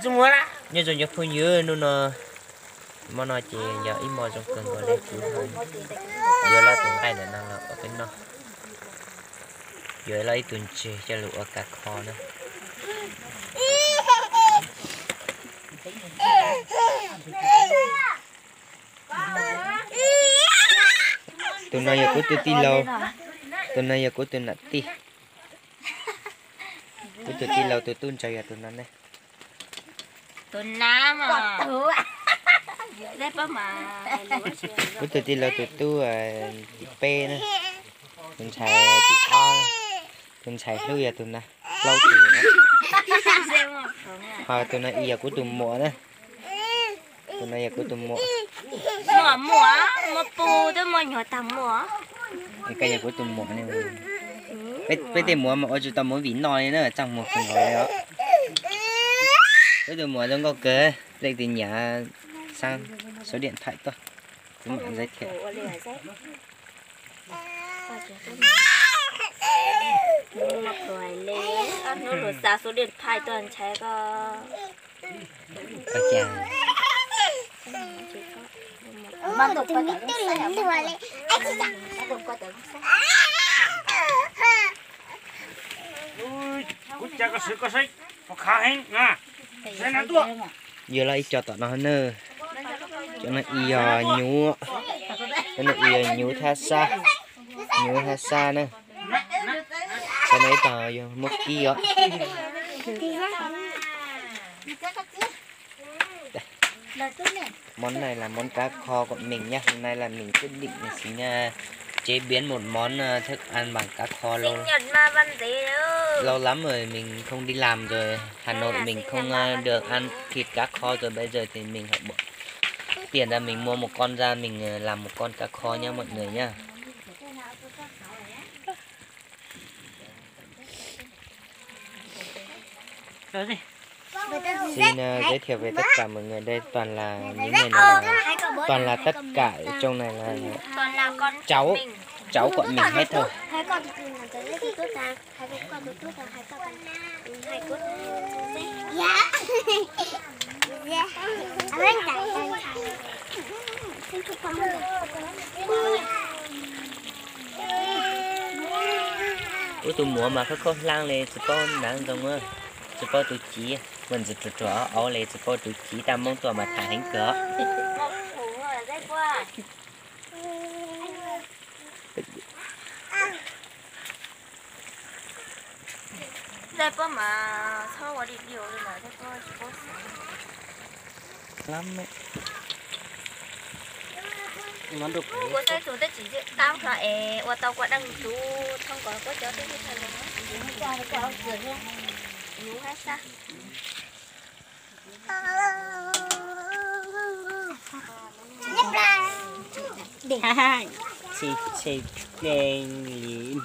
Chú mua đó. Nhớ rồi nhớ phơi nhớ nó mà nói chị giờ ít mò trong cần gọi lên chú thôi. Giờ là tuần này là năng ở cái nó. Giờ là ít tuần chỉ cho lụa cá kho nữa. Tuần này giờ có tôi ti lâu. Tuần này giờ có tôi nạt ti. Tôi ti lâu tôi tuần chơi giờ tuần này. Tuần nam à. Đấy bác mà. Tôi ti lâu tôi tu pe nữa. Tuần xài ti o. Tuần xài lưu giờ tuần này. Lâu tuổi nữa. Tuần này giờ có tuần muộn nữa. Tuần này giờ có tuần muộn. Mua bù đó mua nhỏ tầm mua. Cái giờ của tụi muộn này. Bây giờ muộn mà ở chỗ tao muốn vĩ nói nữa trong một phần gọi đó. Bây giờ muộn trong có kế đây thì nhà sang số điện thoại tôi. Chúng bạn giới thiệu. Nó được xa số điện thoại toàn trái có. Có chàng. Mà tụi con tự làm được rồi. Anh chị chẳng. Tụi con tự Cút cha có sách, có khá hết nha. Thế nào tua? Giờ lại cho tụi nó nữa. Cho nó nhú. Cho nó nhú tha xa. Nhú tha xa nữa. Sau này tao vô một kia. Món này là món cá kho của mình nhá. Hôm nay là mình quyết định là xin chế biến một món thức ăn bằng cá kho luôn. Lâu lắm rồi mình không đi làm rồi. Hà Nội mình không được ăn thịt cá kho rồi. Bây giờ thì mình phải bỏ tiền ra mình mua một con ra mình làm một con cá kho nhá mọi người nhá. Xin giới thiệu về tất cả mọi người đây toàn là những người này toàn là tất cả ở trong này là cháu của mình hết thôi. Ủa tụi mua mà có lang lên spawn đang trong á spawn tụi chị mình sẽ trò ở lên spawn tụi chị ta mong tụi mà thả hành cỡ. Đây có mà thôi qua đi điều rồi mà đây có Lắm ấy. Món đục. Cô sẽ chủ tới chỉ tao là qua tao qua đang chú không có cho tới cái thằng này. Cho nó rửa nha. Nhú hết sao? Chị đen lìn.